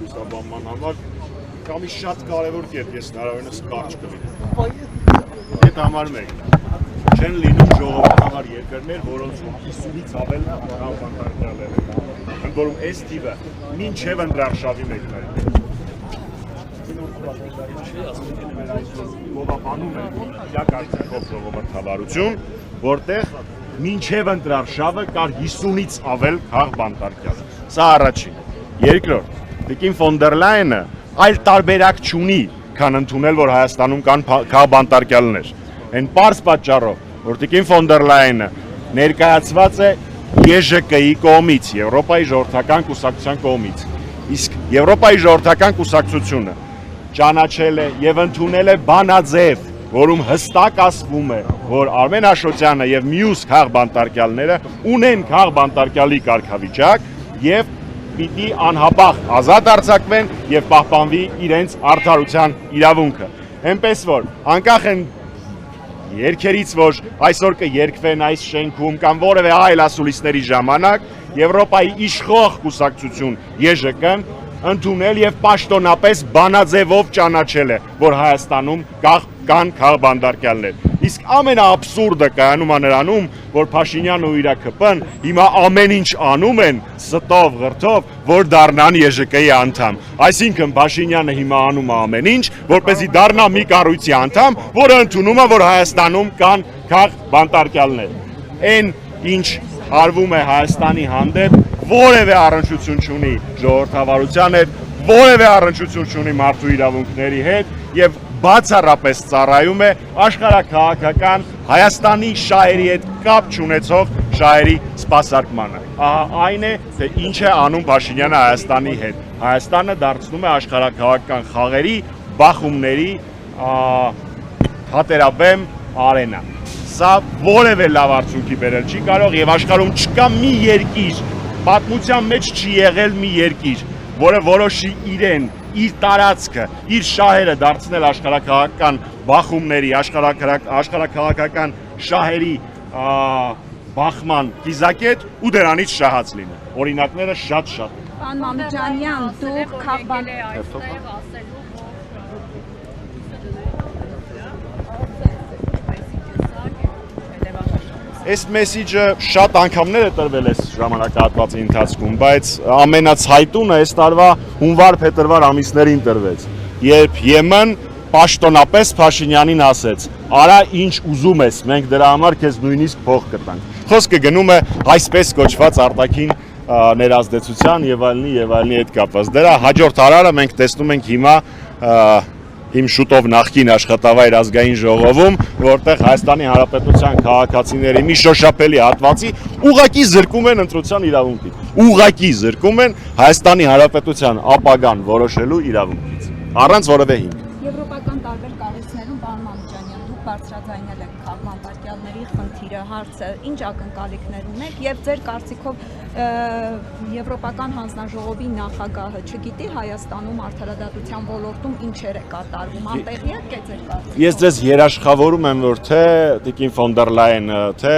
լուսաբանման համար կամ շատ կարևոր կերպ ես հնարավորինս կարճ կլինեմ։ Այդ համար մեկն է։ Չեն լինում ժողովրդի համար երկրներ, որոնցում 50-ից ավել բանտարկյալներ են։ Ընդ որում այս թիվը մինչև ընդրարշավի մեկներ։ Գովաբանում է իրակարգով ժողովրդավարություն, որտեղ մինչև ընդրարշավը կար 50-ից ավել քաղ բանտարկյալ։ Սա առաջին։ Երկրորդ, Տիկին ֆոն դեր Լայենը այլ տարբերակ չունի, քան ընդունել, որ Հայաստանում կան քաղ բանտարկյալներ։ Այն պարզ պատճառով, որ Տիկին ֆոն դեր Լայենը ներկայացված է ԵԺԿ-ի կողմից, Եվրոպայի ժողովրդական կուսակցության կողմից։ Իսկ Եվրոպայի ժողովրդական կուսակցությունը ճանաչել է եւ ընդունել է բանաձև, որում հստակ ասվում է, որ Արմեն Աշոտյանը եւ մյուս քաղ բանտարկյալները ունեն քաղ բանտարկյալի կարգավիճակ եւ պիտի անհապաղ ազատ արձակվեն եւ պահպանվի իրենց արդարության իրավունքը։ Այնպես որ անկախ են երգերից, որ այսօր կերգվեն այս շենքում կամ որևէ այլ ասուլիսների ժամանակ, Եվրոպայի իշխող կուսակցություն ԵԺԿ-ն ընդունել եւ պաշտոնապես բանաձևով ճանաչել է, որ Հայաստանում կան քաղ բանտարկյալներ։ Իսկ ամենաաբսուրդը կայանում է նրանում, որ Փաշինյանն ու իր ԿՊ-ն հիմա ամեն ինչ անում են ստով ղրթով, որ դառնան ԵԺԿ-ի անդամ։ Այսինքն Փաշինյանը հիմա անում է ամեն ինչ, որպեսզի դառնա մի կառույցի անդամ, որը ընդունում է, որ Հայաստանում կան քաղ բանտարկյալներ։ Այն ինչ արվում է Հայաստանի հանդեպ որևէ առնչություն չունի ժողովրդավարության հետ, որևէ առնչություն չունի մարդու իրավունքների հետ եւ բացառապես ծառայում է աշխարհաքաղաքական Հայաստանի շահերի հետ կապ չունեցող շահերի սպասարկմանը։ Ահա այն է, թե ինչ է անում Փաշինյանը Հայաստանի հետ։ Հայաստանը դարձնում է աշխարհաքաղաքական խաղերի, բախումների հատերաբեմ արենա։ Սա որևէ լավ արդյունքի բերել չի կարող եւ աշխարհում չկա մի երկիր, պատմության մեջ չի եղել մի երկիր, որը որոշի իրեն, իր տարածքը, իր շահերը դարձնել աշխարհաքաղաքական բախումների, աշխարհաքաղաքական շահերի բախման կիզակետ ու դրանից շահած լինել։ Օրինակները շատ-շատ։ Պարոն Մամիկյանյան, դուք քաղ Այս մեսիջը շատ անգամներ է տրվել այս ժամանակահատվածի ընթացքում, բայց ամենացայտունը այս տարվա հունվար-փետրվար ամիսներին տրվեց, երբ ԵՄ-ն պաշտոնապես Փաշինյանին ասեց. «Արա ինչ ուզում ես, մենք դրա համար քեզ նույնիսկ փող կտանք»։ Խոսքը գնում է այսպես կոչված արտաքին ներազդեցության եւ այլնի հետ կապված։ Դրա հաջորդ արարը մենք տեսնում ենք հիմա իմ շուտով նախկին աշխատավայր ազգային ժողովում, որտեղ Հայաստանի Հանրապետության քաղաքացիների մի շոշափելի հատվածի ուղղակի զրկում են ընտրության իրավունքից։ Ուղղակի զրկում են Հայաստանի Հանրապետության ապագան որոշելու իրավունքից, առանց որևէ հիմք։ Եվրոպական տարբեր կառույցներում, պարոն Մամիկյանյան, դուք բարձրաձայնել եք քաղ բանտարկյալների խնդիրը, հարցը, ինչ ակնկալիքներ ունեք եւ ձեր կարծիքով Եվրոպական հանձնաժողովի նախագահը չգիտի Հայաստանում արդարադատության ոլորտում ինչեր է կատարվում, անտեղյակ է ձեր կարծիքով։ Ես ձեզ երաշխավորում եմ, որ թե Տիկին ֆոն դեր Լայենը, թե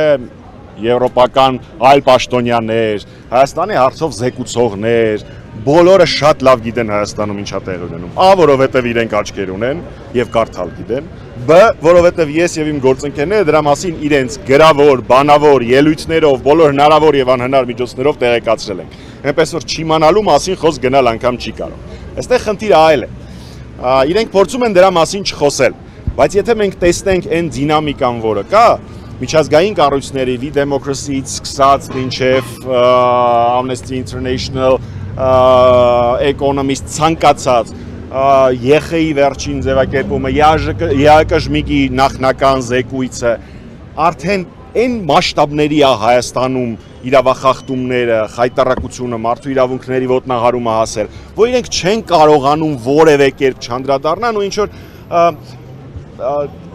եվրոպական այլ պաշտոնյաներ, Հայաստանի հարցով զեկուցողներ, բոլորը շատ լավ գիտեն Հայաստանում ինչա տեղ ունենում։ Ա, որովհետև իրենք աչքեր ունեն եւ կարդալ գիտեն, բ, որովհետև ես եւ իմ գործընկերները դրա մասին իրենց գրավոր, բանավոր, ելույթներով, բոլոր հնարավոր եւ անհնար միջոցներով տեղեկացրել ենք։ Այնպես որ չիմանալու մասին խոսք գնալ անգամ չի կարող։ Այստեղ խնդիրը այլ է։ Իրենք փորձում են դրա մասին չխոսել, բայց եթե մենք տեսնենք այն դինամիկան, որը կա, միջազգային կառույցների Democracy-ից սկսած մինչև Amnesty International, Economist ցանկացած ԵԽ-ի վերջին ձևակերպումը, ԵԱԿ-ի նախնական զեկույցը արդեն այն մասշտաբների է Հայաստանում իրավախախտումները, խայտառակությունը, մարդու իրավունքների ոտնահարումը հասել, որ իրենք չեն կարողանում որևէ կերպ չանդրադառնան ու ինչ որ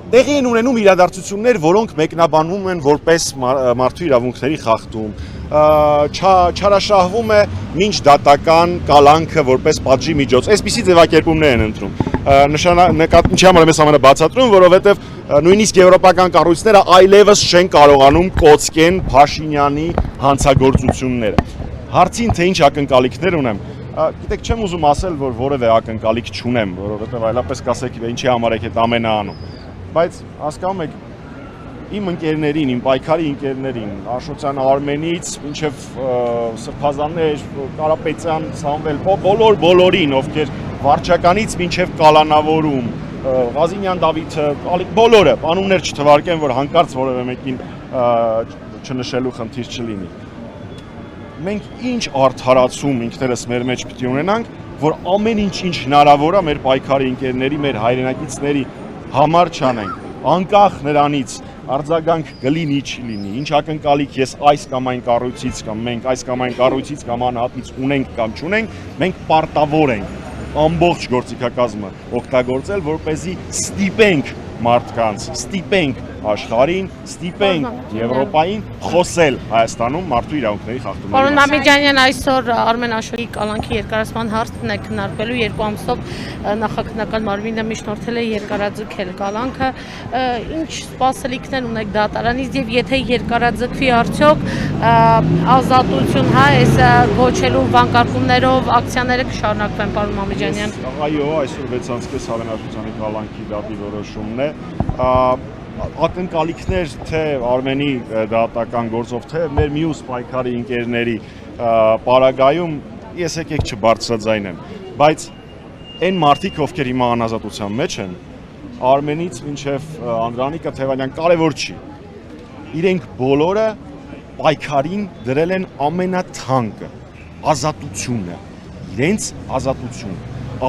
տեղի են ունենում իրադարձություններ, որոնք մեկնաբանվում են որպես մարդու իրավունքների խախտում, չարաշահվում է մինչ դատական կալանքը որպես պատժի միջոց։ Այսպիսի ձևակերպումներ են ընտրում։ Ինչի համար եմ ես ամենը բացատրում, որովհետև նույնիսկ եվրոպական կառույցները այլևս չեն կարողանում կոծկեն Փաշինյանի հանցագործությունները։ Հարցին թե ինչ ակնկալիքներ ունեմ, Գիտեք, չեմ ուզում ասել, որ որևէ ակնկալիք չունեմ, որովհետև այլապես կասեք, ինչի համար եք այդ ամենը անում։ Բայց հասկանում եք, իմ ընկերներին, իմ պայքարի ընկերներին, Աշոտյան Արմենից մինչև Սրբազաններ, Կարապետյան, Սամվել, բոլորին, ովքեր վարչականից մինչև կալանավորում, Ղազինյան Դավիթը, բոլորը, անուններ չթվարկեն, որ հանկարծ որևէ մեկին չնշելու խնդիր չլինի։ Մենք ինչ արդարացում ինքներս մեր մեջ պիտի ունենանք, որ ամեն ինչ հնարավոր է մեր պայքարի ընկերների, մեր հայրենակիցների համար չանենք, անկախ նրանից արձագանք կլինի չլինի, ինչ ակնկալիք ես այս կամ այն կառույցից կամ մենք այս կամ այն կառույցից կամ անհատից ունենք կամ չունենք, մենք պարտավոր ենք ամբողջ գործիքակազմը օգտագործել, որպեսզի ստիպենք մարդկանց, ստիպենք աշխարհին, ստիպենք Եվրոպային խոսել Հայաստանում մարդու իրավունքների խախտումների Պարոն Նամիջանյան, այսօր Արմեն Աշոտի կալանքի երկարացման հարցն է քննարկվելու 2 ամսով նախաքննական մարմինը միջնորդել է երկարաձգել կալանքը, ինչ սպասելիքներ ունեք դատարանից եւ եթե երկարաձգվի արդյոք ազատություն, հա, այս գոչելու վանկարկումներով ակցիաները կշարունակվեն, պարոն Նամիջանյան։ Այո, այսօր 6:30 Արմեն Աշոտյանի կալանքի դատի որոշումն է։ Ակնկալիքներ թե Արմենի դատական գործով, թե մեր մյուս պայքարի ընկերների պարագայում ես եկեք չբարձրաձայնեմ, բայց այն մարդիկ, ովքեր հիմա անազատության մեջ են, Արմենից մինչև Անդրանիկը Թևանյան կարևոր չի։ Իրենք բոլորը պայքարին դրել են ամենաթանկը, ազատությունը, իրենց ազատություն։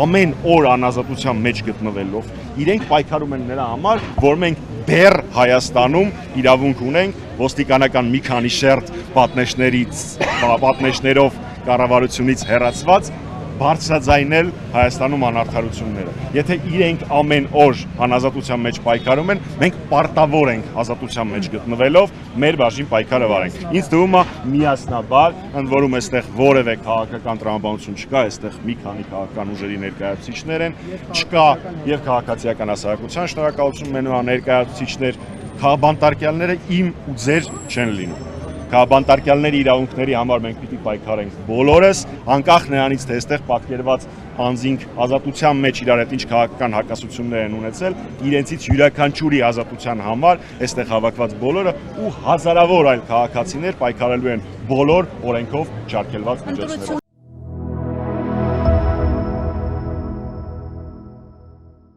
Ամեն օր անազատության մեջ գտնվելով, իրենք պայքարում են նրա համար, որ մենք բեռ Հայաստանում իրավունք ունենք ոստիկանական մի քանի շերտ պատնեշներով կառավարությունից հեռացված բարձրաձայնել Հայաստանում անարդարությունները։ Եթե իրենք ամեն օր անազատության մեջ պայքարում են, մենք պարտավոր ենք ազատության մեջ գտնվելով մեր բաժին պայքարը վարենք։ Ինձ թվում է միասնաբար, ընդ որում այստեղ որևէ քաղաքական տրամաբանություն չկա, այստեղ մի քանի քաղաքական ուժերի ներկայացուցիչներ են, չկա եւ քաղաքացիական հասարակության շնորհակալություն մենու ներկայացուցիչներ, քաղաքաբանտարկյալները իմ ու ձեր չեն լինում։ Քաղաքաբանտարկյալների իրավունքների համար մենք պիտի պայքարենք բոլորս, անկախ նրանից թե այստեղ պատկերված անձինք ազատության մեջ իրար հետ ինչ քաղաքական հակասություններ են ունեցել, իրենցից յուրաքանչյուրի ազատության համար այստեղ հավաքված բոլորը ու հազարավոր այլ քաղաքացիներ պայքարելու են բոլոր օրենքով չարգելված միջոցներով։